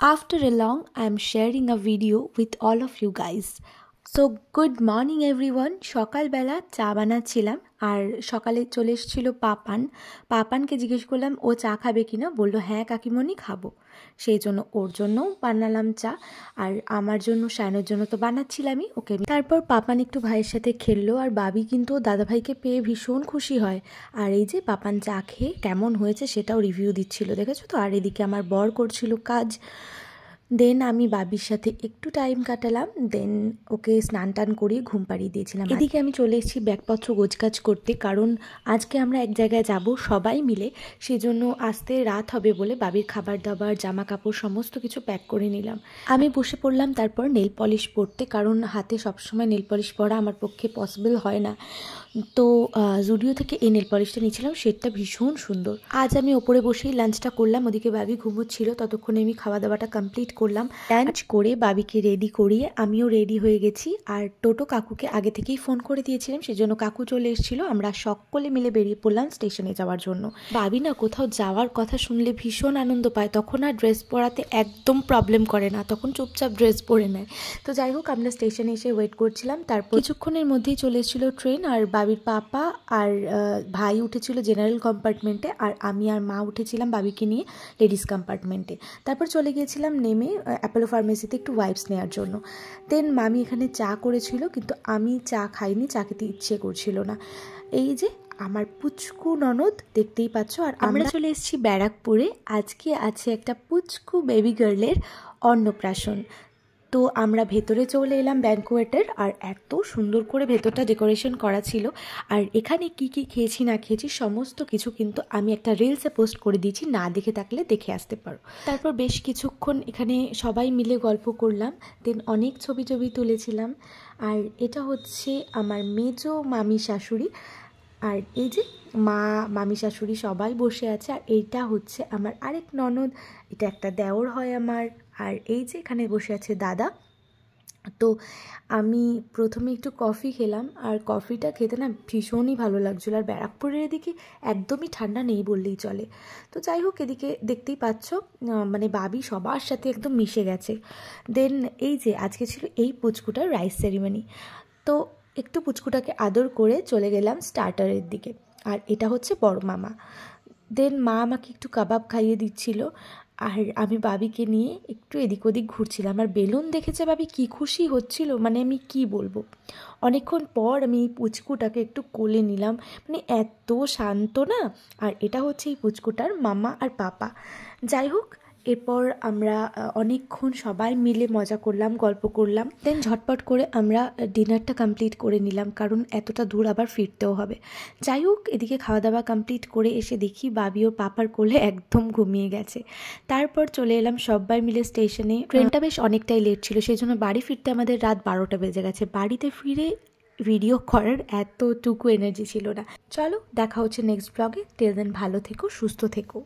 After a long, I am sharing a video with all of you guys. So good morning everyone. সকালবেলা চা বানাচ্ছিলাম আর সকালে চলে এসেছিল পাপানকে জিজ্ঞেস করলাম ও চা খাবে কিনা, বললো হ্যাঁ কাকিমণি খাবো। সেই জন্য ওর জন্যও বানালাম চা, আর আমার জন্য শায়নের জন্য তো বানাচ্ছিলামই ওকে। তারপর পাপান একটু ভাইয়ের সাথে খেললো, আর বাবি কিন্তু দাদাভাইকে পেয়ে ভীষণ খুশি হয়। আর এই যে পাপান চা খেয়ে কেমন হয়েছে সেটাও রিভিউ দিচ্ছিল, দেখেছো তো। আর এদিকে আমার বর করছিল কাজ। দেন আমি বাবির সাথে একটু টাইম কাটালাম, দেন ওকে স্নান টান করিয়ে ঘুম পাড়িয়ে দিয়েছিলাম। এদিকে আমি চলে এসেছি ব্যাগপত্র গোছগাছ করতে, কারণ আজকে আমরা এক জায়গায় যাব সবাই মিলে, সেজন্য আসতে রাত হবে বলে বাবির খাবার দাবার জামা কাপড় সমস্ত কিছু প্যাক করে নিলাম। আমি বসে পড়লাম তারপর নেল পলিশ পরতে, কারণ হাতে সবসময় নেল পলিশ পরা আমার পক্ষে পসিবল হয় না। তো জুডিও থেকে এই নেল পলিশটা নিয়েছিলাম, সেটটা ভীষণ সুন্দর। আজ আমি ওপরে বসেই লাঞ্চটা করলাম, ওদিকে বাবি ঘুমোচ্ছিল, ততক্ষণে আমি খাওয়া দাওয়াটা কমপ্লিট করলাম। লাঞ্চ করে বাবিকে রেডি করিয়ে আমিও রেডি হয়ে গেছি। আর টোটো কাকুকে আগে থেকেই ফোন করে দিয়েছিলাম, সেজন্য কাকু চলে এসেছিলো। আমরা সকলে মিলে বেরিয়ে পড়লাম স্টেশনে যাওয়ার জন্য। বাবি না কোথাও যাওয়ার কথা শুনলে ভীষণ আনন্দ পায়, তখন আর ড্রেস পরাতে একদম প্রবলেম করে না, তখন চুপচাপ ড্রেস পরে নেয়। তো যাই হোক, আমরা স্টেশনে এসে ওয়েট করছিলাম। তারপর কিছুক্ষণের মধ্যেই চলে এসেছিলো ট্রেন, আর বাবির পাপা আর ভাই উঠেছিল জেনারেল কম্পার্টমেন্টে, আর আমি আর মা উঠেছিলাম বাবিকে নিয়ে লেডিস কম্পার্টমেন্টে। তারপর চলে গিয়েছিলাম নেমে অ্যাপোলো ফার্মেসিতে একটু ওয়াইপস নেওয়ার জন্য। দেন মামি এখানে চা করেছিল, কিন্তু আমি চা খাইনি, চা খেতে ইচ্ছে করছিল না। এই যে আমার পুচকু ননদ দেখতেই পাচ্ছ। আর আমরা চলে এসেছি ব্যারাকপুরে। আজকে আছে একটা পুচকু বেবি গার্লের অন্নপ্রাশন। তো আমরা ভেতরে চলে এলাম ব্যাঙ্কোয়েটের, আর এত সুন্দর করে ভেতরটা ডেকোরেশন করা ছিল। আর এখানে কি কি খেয়েছি না খেয়েছি সমস্ত কিছু কিন্তু আমি একটা রিলসে পোস্ট করে দিয়েছি, না দেখে থাকলে দেখে আসতে পারো। তারপর বেশ কিছুক্ষণ এখানে সবাই মিলে গল্প করলাম, দেন অনেক ছবি তুলেছিলাম। আর এটা হচ্ছে আমার মেজো মামি শাশুড়ি, আর এই যে মামি শাশুড়ি সবাই বসে আছে। আর এইটা হচ্ছে আমার আরেক ননদ, এটা একটা দেওর হয় আমার। আর এই যে এখানে বসে আছে দাদা। তো আমি প্রথমে একটু কফি খেলাম, আর কফিটা খেতে না ভীষণই ভালো লাগছিলো। আর ব্যারাকপুরের এদিকে একদমই ঠান্ডা নেই বললেই চলে। তো যাই হোক, এদিকে দেখতেই পাচ্ছ মানে বাবি সবার সাথে একদম মিশে গেছে। দেন এই যে আজকে ছিল এই পুচকুটার রাইস সেরিমনি, তো একটু পুচকুটাকে আদর করে চলে গেলাম স্টার্টারের দিকে। আর এটা হচ্ছে বড় মামা। দেন মা আমাকে একটু কাবাব খাইয়ে দিচ্ছিল, আর আমি বাবিকে নিয়ে একটু এদিক ওদিক ঘুরছিলাম। আর বেলুন দেখেছে বাবি কি খুশি হচ্ছিল, মানে আমি কি বলবো। অনেকক্ষণ পর আমি এই পুচকুটাকে একটু কোলে নিলাম, মানে এত শান্ত না। আর এটা হচ্ছে এই পুচকুটার মামা আর পাপা। যাই হোক, এরপর আমরা অনেকক্ষণ সবাই মিলে মজা করলাম, গল্প করলাম। দেন ঝটপট করে আমরা ডিনারটা কমপ্লিট করে নিলাম, কারণ এতটা দূর আবার ফিরতেও হবে। যাই হোক, এদিকে খাওয়া দাওয়া কমপ্লিট করে এসে দেখি বাবি ওর পাপার কোলে একদম ঘুমিয়ে গেছে। তারপর চলে এলাম সবাই মিলে স্টেশনে। ট্রেনটা বেশ অনেকটাই লেট ছিল, সেই জন্য বাড়ি ফিরতে আমাদের রাত 12টা বেজে গেছে। বাড়িতে ফিরে ভিডিও করার এতটুকু এনার্জি ছিল না। চলো দেখা হচ্ছে নেক্সট ব্লগে। টিল দেন ভালো থেকো, সুস্থ থেকো।